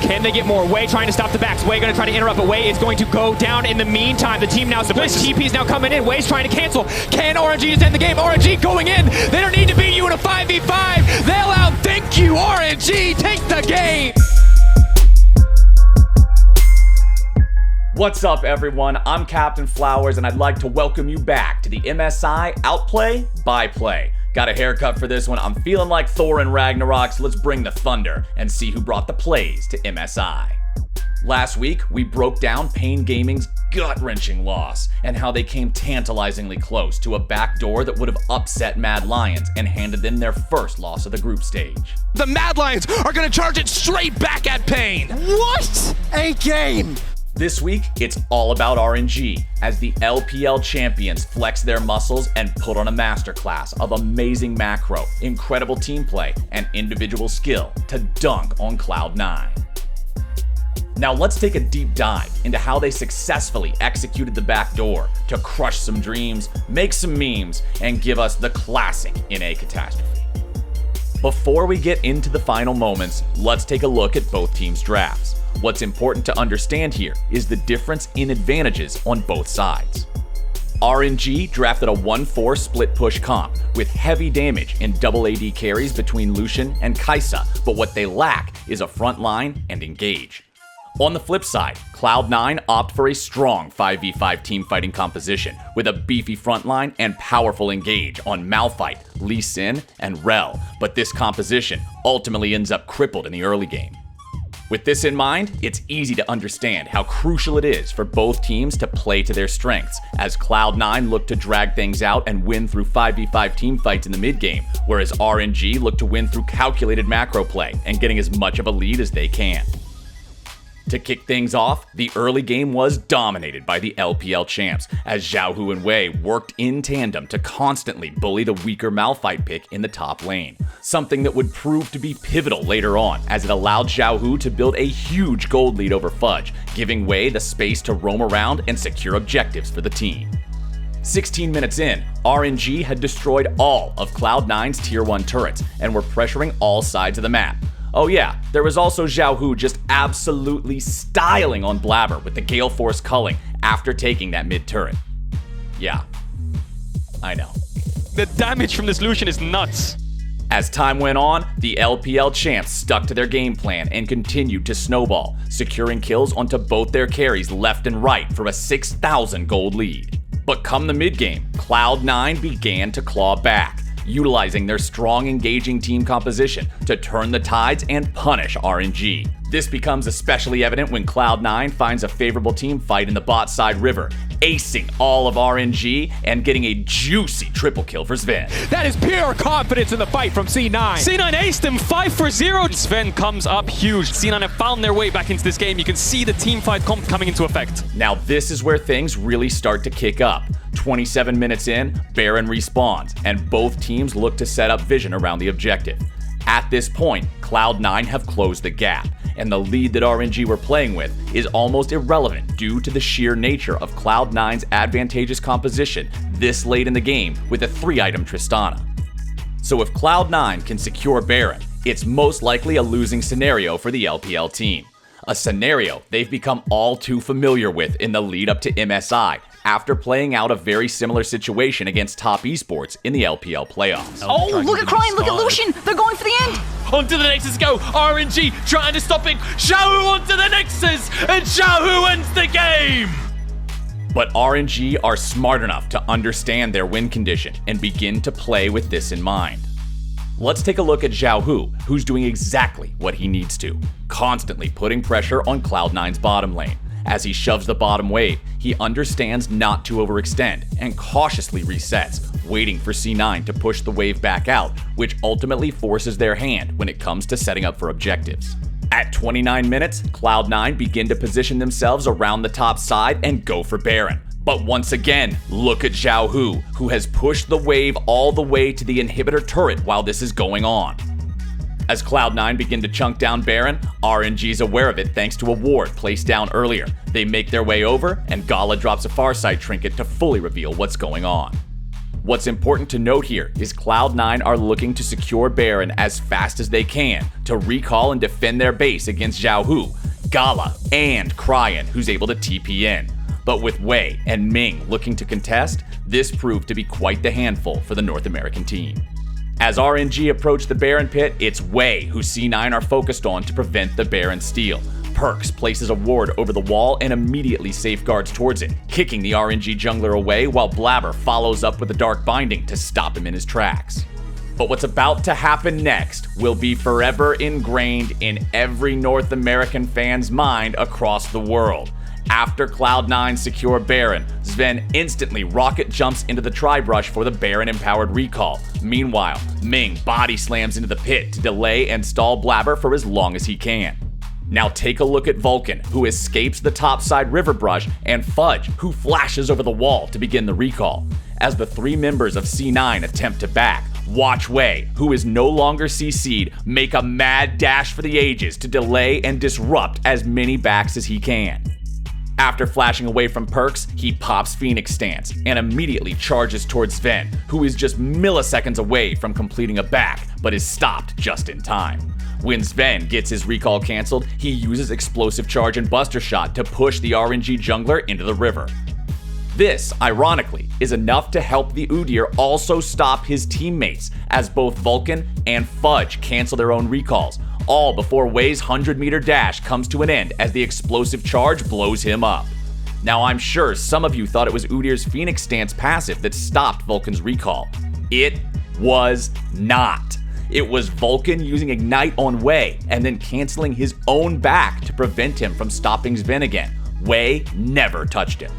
Can they get more? Wei trying to stop the backs. Wei going to try to interrupt, but Wei is going to go down in the meantime. The team now splits. TP's now coming in. Wei's trying to cancel. Can RNG just end the game? RNG going in. They don't need to beat you in a 5v5. They'll outthink you. RNG take the game. What's up, everyone? I'm Captain Flowers, and I'd like to welcome you back to the MSI Outplay by Play. Got a haircut for this one. I'm feeling like Thor in Ragnarok, so let's bring the thunder and see who brought the plays to MSI. Last week, we broke down Pain Gaming's gut-wrenching loss and how they came tantalizingly close to a backdoor that would have upset Mad Lions and handed them their first loss of the group stage. The Mad Lions are going to charge it straight back at Pain. What a game! This week, it's all about RNG, as the LPL champions flex their muscles and put on a masterclass of amazing macro, incredible team play, and individual skill to dunk on Cloud9. Now let's take a deep dive into how they successfully executed the backdoor to crush some dreams, make some memes, and give us the classic NA catastrophe. Before we get into the final moments, let's take a look at both teams' drafts. What's important to understand here is the difference in advantages on both sides. RNG drafted a 1-4 split push comp with heavy damage in double AD carries between Lucian and Kaisa, but what they lack is a front line and engage. On the flip side, Cloud9 opt for a strong 5v5 teamfighting composition with a beefy front line and powerful engage on Malphite, Lee Sin, and Rel, but this composition ultimately ends up crippled in the early game. With this in mind, it's easy to understand how crucial it is for both teams to play to their strengths, as Cloud9 look to drag things out and win through 5v5 teamfights in the mid-game, whereas RNG look to win through calculated macro play and getting as much of a lead as they can. To kick things off, the early game was dominated by the LPL champs, as Xiaohu and Wei worked in tandem to constantly bully the weaker Malphite pick in the top lane. Something that would prove to be pivotal later on, as it allowed Xiaohu to build a huge gold lead over Fudge, giving Wei the space to roam around and secure objectives for the team. 16 minutes in, RNG had destroyed all of Cloud9's tier 1 turrets and were pressuring all sides of the map. Oh yeah, there was also Xiaohu just absolutely styling on Blabber with the Gale Force culling after taking that mid turret. Yeah, I know. The damage from this Lucian is nuts. As time went on, the LPL champs stuck to their game plan and continued to snowball, securing kills onto both their carries left and right for a 6,000 gold lead. But come the mid game, Cloud9 began to claw back, utilizing their strong engaging team composition to turn the tides and punish RNG. This becomes especially evident when Cloud9 finds a favorable team fight in the bot side river, acing all of RNG and getting a juicy triple kill for Sven. That is pure confidence in the fight from C9. C9 aced him 5-0. Sven comes up huge. C9 have found their way back into this game. You can see the team fight comp coming into effect. Now this is where things really start to kick up. 27 minutes in, Baron respawns, and both teams look to set up vision around the objective. At this point, Cloud9 have closed the gap, and the lead that RNG were playing with is almost irrelevant due to the sheer nature of Cloud9's advantageous composition this late in the game with a 3-item Tristana. So if Cloud9 can secure Baron, it's most likely a losing scenario for the LPL team. A scenario they've become all too familiar with in the lead up to MSI, after playing out a very similar situation against Top Esports in the LPL playoffs. Oh, look at Crime, look at Lucian! They're going for the end! Onto the Nexus go! RNG trying to stop it! Xiaohu onto the Nexus! And Xiaohu ends the game! But RNG are smart enough to understand their win condition and begin to play with this in mind. Let's take a look at Xiaohu, who's doing exactly what he needs to, constantly putting pressure on Cloud9's bottom lane. As he shoves the bottom wave, he understands not to overextend and cautiously resets, waiting for C9 to push the wave back out, which ultimately forces their hand when it comes to setting up for objectives. At 29 minutes, Cloud9 begin to position themselves around the top side and go for Baron. But once again, look at Xiaohu, who has pushed the wave all the way to the inhibitor turret while this is going on. As Cloud9 begin to chunk down Baron, RNG's aware of it thanks to a ward placed down earlier. They make their way over, and Gala drops a Farsight trinket to fully reveal what's going on. What's important to note here is Cloud9 are looking to secure Baron as fast as they can to recall and defend their base against Xiaohu, Gala, and Cryan, who's able to TP in. But with Wei and Ming looking to contest, this proved to be quite the handful for the North American team. As RNG approach the Baron pit, it's Wei who C9 are focused on to prevent the Baron steal. Perks places a ward over the wall and immediately safeguards towards it, kicking the RNG jungler away while Blabber follows up with a Dark Binding to stop him in his tracks. But what's about to happen next will be forever ingrained in every North American fan's mind across the world. After Cloud9 secure Baron, Sven instantly rocket jumps into the tri-brush for the Baron-empowered recall. Meanwhile, Ming body slams into the pit to delay and stall Blabber for as long as he can. Now take a look at Vulcan, who escapes the topside river brush, and Fudge, who flashes over the wall to begin the recall. As the three members of C9 attempt to back, watch Wei, who is no longer CC'd, make a mad dash for the ages to delay and disrupt as many backs as he can. After flashing away from Perks, he pops Phoenix stance and immediately charges towards Sven, who is just milliseconds away from completing a back, but is stopped just in time. When Sven gets his recall cancelled, he uses Explosive Charge and Buster Shot to push the RNG jungler into the river. This, ironically, is enough to help the Udyr also stop his teammates, as both Vulcan and Fudge cancel their own recalls, all before Wei's 100-meter dash comes to an end as the Explosive Charge blows him up. Now I'm sure some of you thought it was Udyr's Phoenix stance passive that stopped Vulcan's recall. It was not. It was Vulcan using Ignite on Wei and then canceling his own back to prevent him from stopping Sven again. Wei never touched him.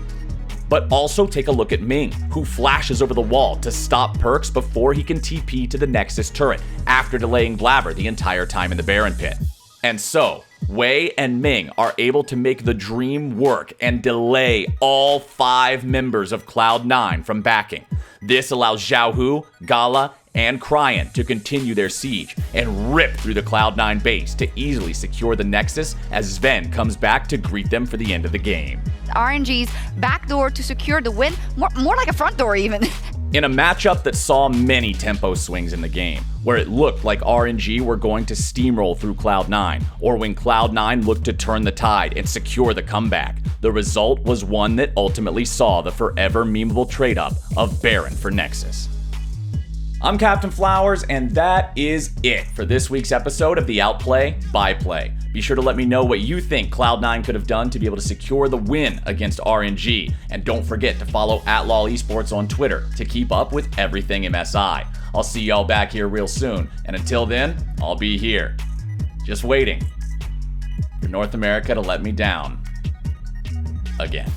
But also take a look at Ming, who flashes over the wall to stop Perks before he can TP to the Nexus turret, after delaying Blabber the entire time in the Baron pit. And so, Wei and Ming are able to make the dream work and delay all 5 members of Cloud9 from backing. This allows Xiaohu, Gala, and Cryan to continue their siege and rip through the Cloud9 base to easily secure the Nexus as Sven comes back to greet them for the end of the game. RNG's backdoor to secure the win, more like a front door even. In a matchup that saw many tempo swings in the game, where it looked like RNG were going to steamroll through Cloud9, or when Cloud9 looked to turn the tide and secure the comeback, the result was one that ultimately saw the forever memeable trade-up of Baron for Nexus. I'm Captain Flowers, and that is it for this week's episode of the Outplay by Play. Be sure to let me know what you think Cloud9 could have done to be able to secure the win against RNG, and don't forget to follow @LoL Esports on Twitter to keep up with everything MSI. I'll see y'all back here real soon, and until then, I'll be here, just waiting for North America to let me down again.